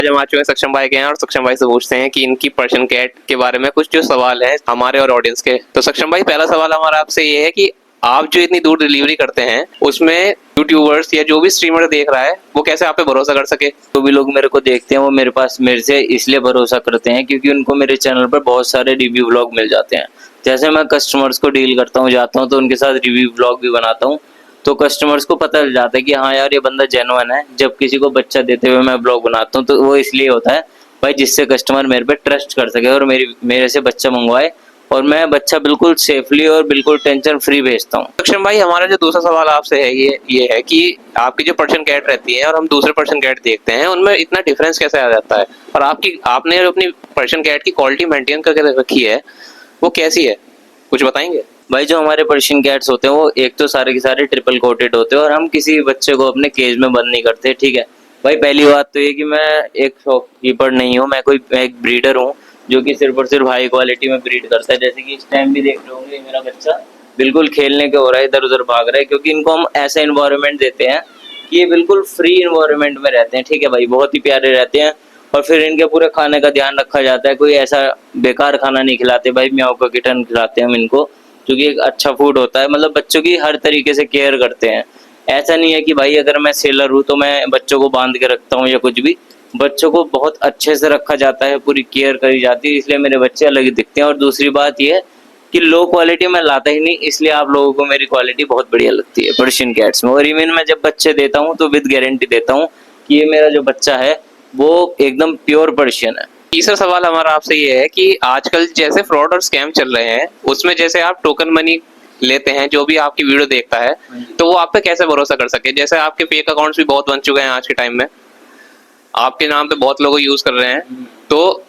आज हम आ चुके हैं सक्षम भाई के यहाँ और सक्षम भाई से पूछते हैं कि इनकी पर्शियन कैट के बारे में कुछ जो सवाल है हमारे और ऑडियंस के। तो सक्षम भाई, पहला सवाल हमारा आपसे ये है कि आप जो इतनी दूर डिलीवरी करते हैं उसमें यूट्यूबर्स या जो भी स्ट्रीमर देख रहा है वो कैसे आप पे भरोसा कर सके? जो भी लोग मेरे को देखते हैं वो मेरे से इसलिए भरोसा करते हैं क्योंकि उनको मेरे चैनल पर बहुत सारे रिव्यू व्लॉग मिल जाते हैं। जैसे मैं कस्टमर्स को डील करता हूँ, जाता हूँ तो उनके साथ रिव्यू व्लॉग भी बनाता हूँ, तो कस्टमर्स को पता चल जाता है कि हाँ यार ये बंदा जेन्युइन है। जब किसी को बच्चा देते हुए मैं ब्लॉग बनाता हूँ तो वो इसलिए होता है भाई जिससे कस्टमर मेरे पे ट्रस्ट कर सके और मेरे से बच्चा मंगवाए, और मैं बच्चा बिल्कुल सेफली और बिल्कुल टेंशन फ्री भेजता हूँ। सक्षम भाई, हमारा जो दूसरा सवाल आपसे है ये है कि आपकी जो पर्शियन कैट रहती है और हम दूसरे पर्शियन कैट देखते हैं उनमें इतना डिफरेंस कैसे आ जाता है, और आपने जो अपनी पर्शियन कैट की क्वालिटी मेंटेन करके रखी है वो कैसी है, कुछ बताएंगे? भाई जो हमारे पर्शियन कैट्स होते हैं वो एक तो सारे के सारे ट्रिपल कोटेड होते हैं और हम किसी बच्चे को अपने केज में बंद नहीं करते, ठीक है भाई। पहली बात तो ये कि मैं एक शॉपकीपर नहीं हूँ, मैं एक ब्रीडर हूँ जो कि सिर्फ और सिर्फ हाई क्वालिटी में ब्रीड करता है। जैसे कि इस टाइम भी देख रहे होंगे मेरा बच्चा बिल्कुल खेलने के हो रहा है, इधर उधर भाग रहा है, क्योंकि इनको हम ऐसा इन्वायरमेंट देते हैं कि ये बिल्कुल फ्री इन्वायरमेंट में रहते हैं, ठीक है भाई, बहुत ही प्यारे रहते हैं। और फिर इनके पूरे खाने का ध्यान रखा जाता है, कोई ऐसा बेकार खाना नहीं खिलाते भाई। म्याऊ का किटन खिलाते हैं हम इनको, क्योंकि एक अच्छा फूड होता है, मतलब बच्चों की हर तरीके से केयर करते हैं। ऐसा नहीं है कि भाई अगर मैं सेलर हूँ तो मैं बच्चों को बांध के रखता हूँ या कुछ भी, बच्चों को बहुत अच्छे से रखा जाता है, पूरी केयर करी जाती है, इसलिए मेरे बच्चे अलग ही दिखते हैं। और दूसरी बात यह है कि लो क्वालिटी में लाता ही नहीं, इसलिए आप लोगों को मेरी क्वालिटी बहुत बढ़िया लगती है पर्शियन कैट्स में। और इवन मैं जब बच्चे देता हूँ तो विद गारंटी देता हूँ कि ये मेरा जो बच्चा है वो एकदम प्योर पर्शियन है। तीसरा सवाल हमारा आपसे ये है कि आजकल जैसे फ्रॉड और स्कैम चल रहे हैं उसमें जैसे आप टोकन मनी लेते हैं, जो भी आपकी वीडियो देखता है तो वो आप पे कैसे भरोसा कर सके? जैसे आपके फेक अकाउंट्स भी बहुत बन चुके हैं आज के टाइम में, आपके नाम पे बहुत लोग यूज कर रहे हैं, तो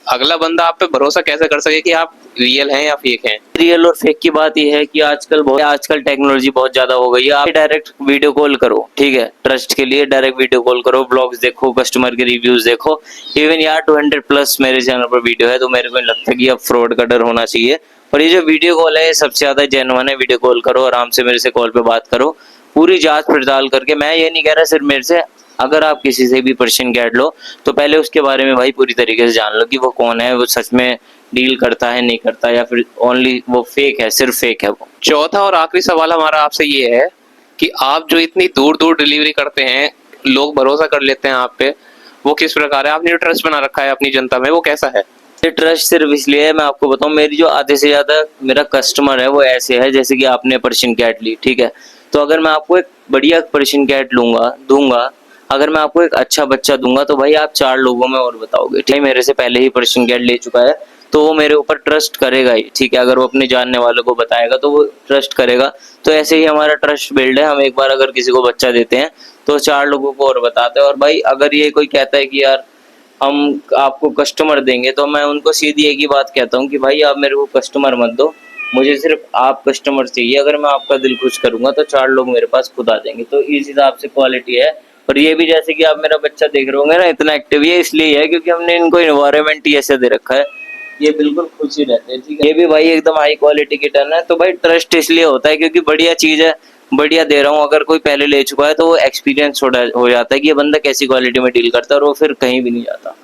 अगला बंदा आप पे भरोसा कैसे कर सके कि आप रियल हैं या फेक हैं? रियल और फेक की बात यह है कि आजकल टेक्नोलॉजी बहुत ज्यादा हो गई है। आप डायरेक्ट वीडियो कॉल करो, ठीक है, ट्रस्ट के लिए डायरेक्ट वीडियो कॉल करो, ब्लॉग्स देखो, कस्टमर के रिव्यूज देखो। इवन यार 200+ मेरे चैनल पर वीडियो है, तो मेरे को नहीं लगता कि अब फ्रॉड का डर होना चाहिए। और ये जो वीडियो कॉल है सबसे ज्यादा जेन्युइन है। वीडियो कॉल करो, आराम से मेरे से कॉल पे बात करो, पूरी जांच पड़ताल करके। मैं ये नहीं कह रहा सिर्फ मेरे से, अगर आप किसी से भी पर्शियन कैट लो तो पहले उसके बारे में भाई पूरी तरीके से जान लो कि वो कौन है, वो सच में डील करता है नहीं करता, या फिर ओनली वो फेक है, सिर्फ फेक है वो। चौथा और आखिरी सवाल हमारा आपसे ये है कि आप जो इतनी दूर दूर डिलीवरी करते हैं, लोग भरोसा कर लेते हैं आप पे, वो किस प्रकार है? आपने जो ट्रस्ट बना रखा है अपनी जनता में वो कैसा है? ये ट्रस्ट सिर्फ इसलिए है, मैं आपको बताऊं, मेरी जो आधे से ज्यादा मेरा कस्टमर है वो ऐसे है, जैसे कि आपने पर्शियन कैट ली, ठीक है, तो अगर मैं आपको एक बढ़िया पर्शियन कैट दूंगा, अगर मैं आपको एक अच्छा बच्चा दूंगा तो भाई आप 4 लोगों में और बताओगे, ठीक है, मेरे से पहले ही पर्शियन कैट ले चुका है तो वो मेरे ऊपर ट्रस्ट करेगा ही, ठीक है। अगर वो अपने जानने वालों को बताएगा तो वो ट्रस्ट करेगा। तो ऐसे ही हमारा ट्रस्ट बिल्ड है। हम एक बार अगर किसी को बच्चा देते हैं तो 4 लोगों को और बताते हैं। और भाई अगर ये कोई कहता है कि यार हम आपको कस्टमर देंगे, तो मैं उनको सीधी एक ही बात कहता हूँ कि भाई आप मेरे को कस्टमर मत दो, मुझे सिर्फ आप कस्टमर चाहिए। अगर मैं आपका दिल खुश करूंगा तो 4 लोग मेरे पास खुद आ जाएंगे। तो इस हिसाब से क्वालिटी है। और ये भी जैसे कि आप मेरा बच्चा देख रहे होंगे ना, इतना एक्टिव ये इसलिए है क्योंकि हमने इनको इन्वायरमेंट ही ऐसे दे रखा है, ये बिल्कुल खुश ही रहते हैं, ठीक है। ये भी भाई एकदम हाई क्वालिटी की टन है। तो भाई ट्रस्ट इसलिए होता है क्योंकि बढ़िया चीज है, बढ़िया दे रहा हूँ। अगर कोई पहले ले चुका है तो वो एक्सपीरियंस हो जाता है कि ये बंदा कैसी क्वालिटी में डील करता है, और वो फिर कहीं भी नहीं जाता,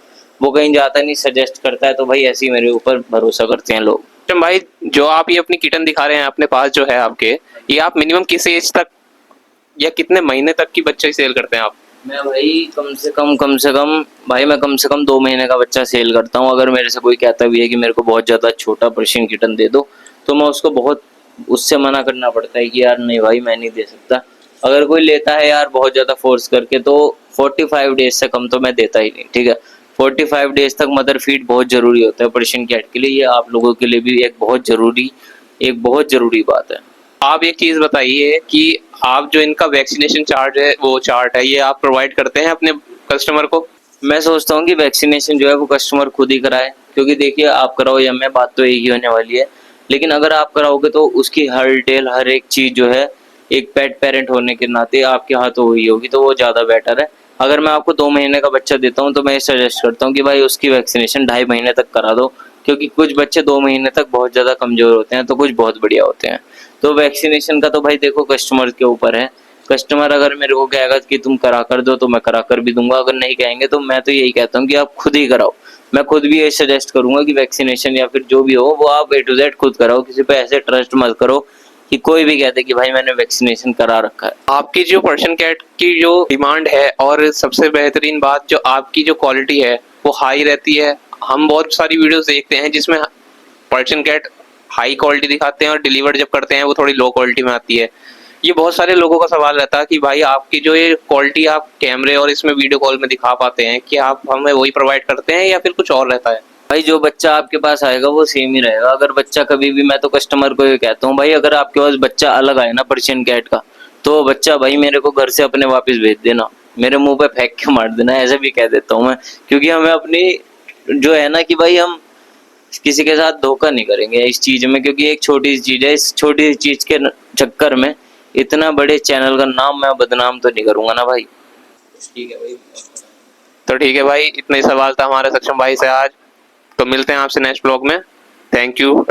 वो कहीं जाता नहीं, सजेस्ट करता है। तो भाई ऐसे ही मेरे ऊपर भरोसा करते हैं लोग। तो भाई जो आप ये अपनी किटन दिखा रहे हैं अपने पास जो है आपके, ये आप मिनिमम किस एज तक या कितने महीने तक की बच्चे सेल करते हैं आप? मैं भाई कम से कम भाई मैं कम से कम 2 महीने का बच्चा सेल करता हूँ। अगर मेरे से कोई कहता भी है कि मेरे को बहुत ज्यादा छोटा पर्शियन किटन दे दो, तो मैं उसको बहुत उससे मना करना पड़ता है कि यार नहीं भाई मैं नहीं दे सकता। अगर कोई लेता है यार बहुत ज्यादा फोर्स करके तो 45 डेज से कम तो मैं देता ही नहीं, ठीक है। 45 डेज तक मदर फीड बहुत जरूरी होता है पर्शियन कैट के लिए। ये आप लोगों के लिए भी एक बहुत जरूरी बात है। आप एक चीज बताइए कि आप जो इनका वैक्सीनेशन चार्ट है, वो चार्ट है, ये आप प्रोवाइड करते हैं अपने कस्टमर को? मैं सोचता हूँ कि वैक्सीनेशन जो है वो कस्टमर खुद ही कराए, क्योंकि देखिए आप कराओ या मैं, बात तो एक ही होने वाली है। लेकिन अगर आप कराओगे तो उसकी हर डिटेल, हर एक चीज जो है एक पेट पेरेंट होने के नाते आपके हाथों हुई होगी, तो वो ज्यादा बेटर है। अगर मैं आपको 2 महीने का बच्चा देता हूँ तो मैं सजेस्ट करता हूँ कि भाई उसकी वैक्सीनेशन 2.5 महीने तक करा दो, क्योंकि कुछ बच्चे 2 महीने तक बहुत ज्यादा कमजोर होते हैं तो कुछ बहुत बढ़िया होते हैं। तो वैक्सीनेशन का तो भाई देखो कस्टमर के ऊपर है। कस्टमर अगर मेरे को कहेगा कि तुम करा कर दो तो मैं करा कर भी दूंगा, अगर नहीं कहेंगे तो मैं तो यही कहता हूँ कि आप खुद ही कराओ। मैं खुद भी ये सजेस्ट करूंगा कि वैक्सीनेशन या फिर जो भी हो वो आप A to Z खुद कराओ, किसी पे ऐसे ट्रस्ट मत करो कि कोई भी कहते कि भाई मैंने वैक्सीनेशन करा रखा है। आपकी जो पर्शियन कैट की जो डिमांड है और सबसे बेहतरीन बात जो आपकी जो क्वालिटी है वो हाई रहती है। हम बहुत सारी वीडियोस देखते हैं जिसमें पर्शियन कैट हाई क्वालिटी दिखाते हैं और डिलीवर जब करते हैं वो थोड़ी लो क्वालिटी में आती है। ये बहुत सारे लोगों का सवाल रहता है कि भाई आपकी जो ये क्वालिटी आप कैमरे और इसमें वीडियो कॉल में दिखा पाते हैं कि आप हमें वही प्रोवाइड करते हैं या फिर कुछ और रहता है? भाई जो बच्चा आपके पास आएगा वो सेम ही रहेगा। अगर बच्चा कभी भी, मैं तो कस्टमर को ये कहता हूँ भाई अगर आपके पास बच्चा अलग आए ना पर्शियन कैट का, तो वो बच्चा भाई मेरे को घर से अपने वापस भेज देना, मेरे मुंह पे फेंक के मार देना, ऐसे भी कह देता हूँ मैं। क्योंकि हमें अपनी जो है ना कि भाई हम किसी के साथ धोखा नहीं करेंगे इस चीज में, क्योंकि एक छोटी सी चीज है, इस छोटी सी चीज के चक्कर में इतना बड़े चैनल का नाम मैं बदनाम तो नहीं करूंगा ना भाई। ठीक है भाई। तो ठीक है भाई, इतना ही सवाल था हमारे सक्षम भाई से आज। तो मिलते हैं आपसे नेक्स्ट ब्लॉग में। Thank you.